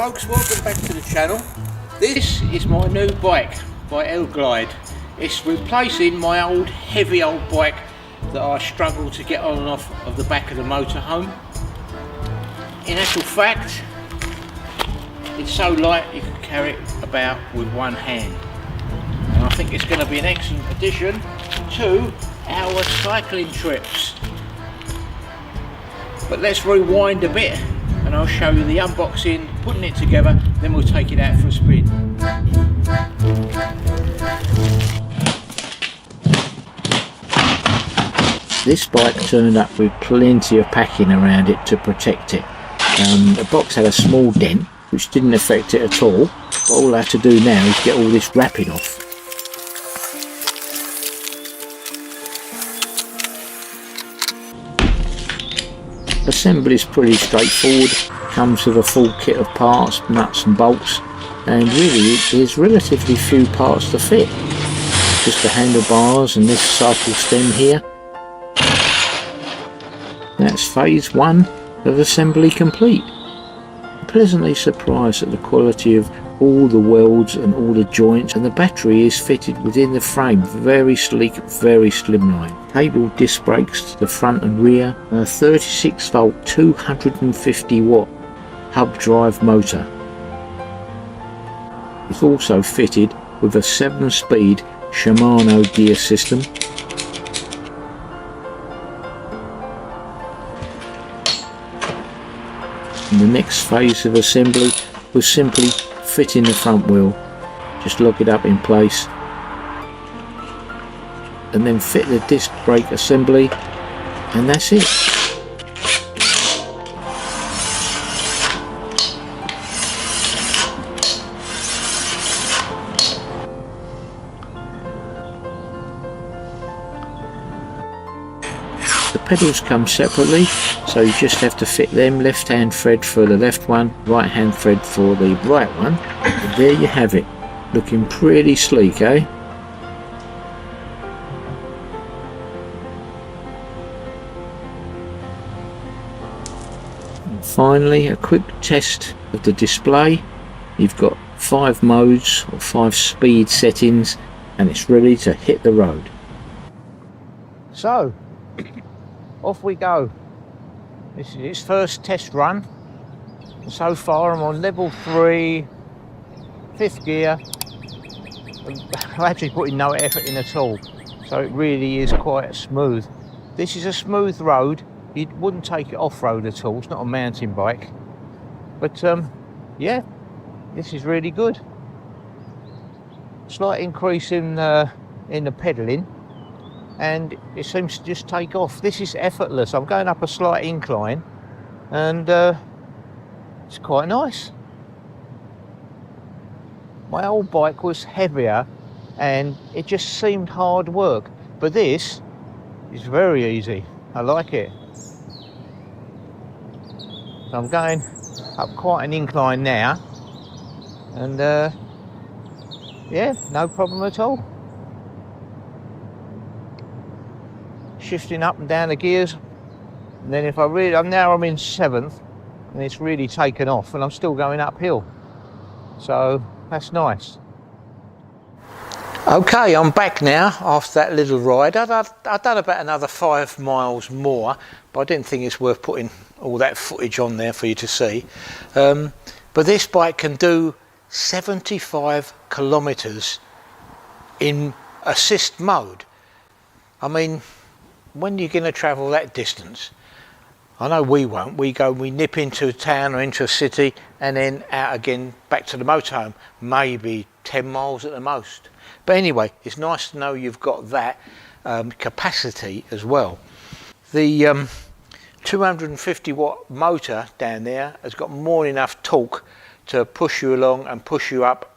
folks, welcome back to the channel. This is my new bike by Eleglide. It's replacing my heavy old bike that I struggle to get on and off of the back of the motorhome. In actual fact, it's so light you can carry it about with one hand. And I think it's going to be an excellent addition to our cycling trips. But let's rewind a bit and I'll show you the unboxing, putting it together, then we'll take it out for a spin. This bike turned up with plenty of packing around it to protect it. The box had a small dent which didn't affect it at all. All I have to do now is get all this wrapping off. Assembly is pretty straightforward, comes with a full kit of parts, nuts and bolts, and really there's relatively few parts to fit. Just the handlebars and this cycle stem here. That's phase 1 of assembly complete. I'm pleasantly surprised at the quality of all the welds and all the joints, and the battery is fitted within the frame, very sleek, very slimline. Cable disc brakes to the front and rear, a 36 volt 250 watt hub drive motor. It's also fitted with a 7-speed Shimano gear system. And the next phase of assembly was simply fitting the front wheel. Just lock it up in place and then fit the disc brake assembly, and that's it. The pedals come separately, so you just have to fit them, left hand thread for the left one, right hand thread for the right one, and there you have it, looking pretty sleek, eh? And finally, a quick test of the display. You've got 5 modes or 5 speed settings, and it's ready to hit the road. So off we go. This is its first test run. So far I'm on level 3, 5th gear. I'm actually putting no effort in at all, so it really is quite smooth. This is a smooth road. You wouldn't take it off-road at all. It's not a mountain bike, but yeah, this is really good. Slight increase in the pedalling, and it seems to just take off. This is effortless. I'm going up a slight incline and it's quite nice. My old bike was heavier and it just seemed hard work, but this is very easy. I like it. So I'm going up quite an incline now, and yeah, no problem at all. Shifting up and down the gears, and then if I'm in 7th, and it's really taken off, and I'm still going uphill, so that's nice. Okay, I'm back now after that little ride. I've done about another 5 miles more, but I didn't think it's worth putting all that footage on there for you to see. But this bike can do 75 kilometers in assist mode. I mean, when you're going to travel that distance, I know we won't. We nip into a town or into a city and then out again back to the motorhome, maybe 10 miles at the most. But anyway, it's nice to know you've got that capacity as well. The 250 watt motor down there has got more than enough torque to push you along and push you up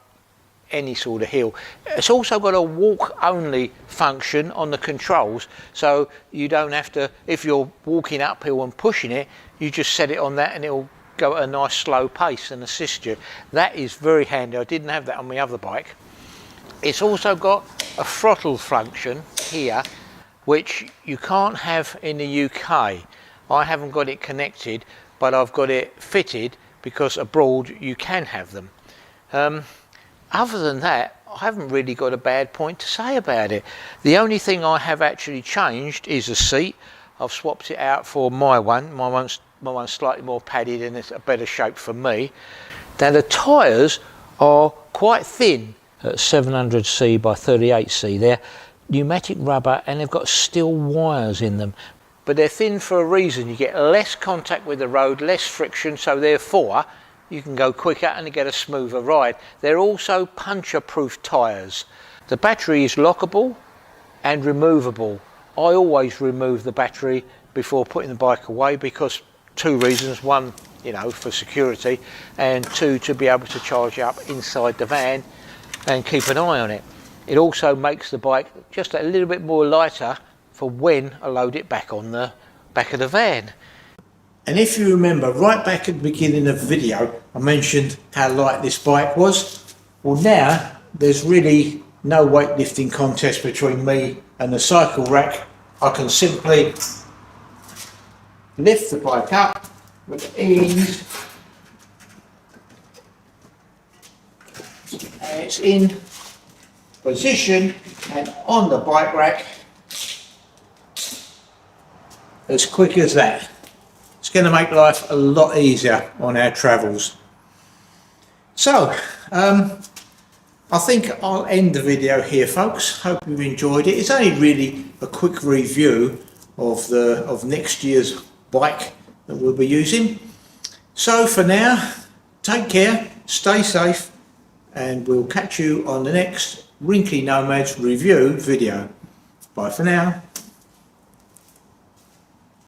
any sort of hill. It's also got a walk only function on the controls, so you don't have to, if you're walking uphill and pushing it, you just set it on that and it'll go at a nice slow pace and assist you. That is very handy. I didn't have that on my other bike. It's also got a throttle function here, which you can't have in the UK. I haven't got it connected, but I've got it fitted because abroad you can have them. Other than that, I haven't really got a bad point to say about it. The only thing I have actually changed is the seat. I've swapped it out for my one. My one's slightly more padded and it's a better shape for me. Now the tyres are quite thin at 700C by 38C. They're pneumatic rubber and they've got steel wires in them. But they're thin for a reason. You get less contact with the road, less friction, so therefore you can go quicker and get a smoother ride. They're also puncture-proof tyres. The battery is lockable and removable. I always remove the battery before putting the bike away because two reasons. One, you know, for security, and two, to be able to charge up inside the van and keep an eye on it. It also makes the bike just a little bit more lighter for when I load it back on the back of the van. And if you remember right back at the beginning of the video, I mentioned how light this bike was. Well, now there's really no weightlifting contest between me and the cycle rack. I can simply lift the bike up with ease, and it's in position and on the bike rack as quick as that. It's going to make life a lot easier on our travels. So I think I'll end the video here, folks. Hope you enjoyed it. It's only really a quick review of next year's bike that we'll be using. So for now, take care, stay safe, and we'll catch you on the next Wrinkly Nomads review video. Bye for now.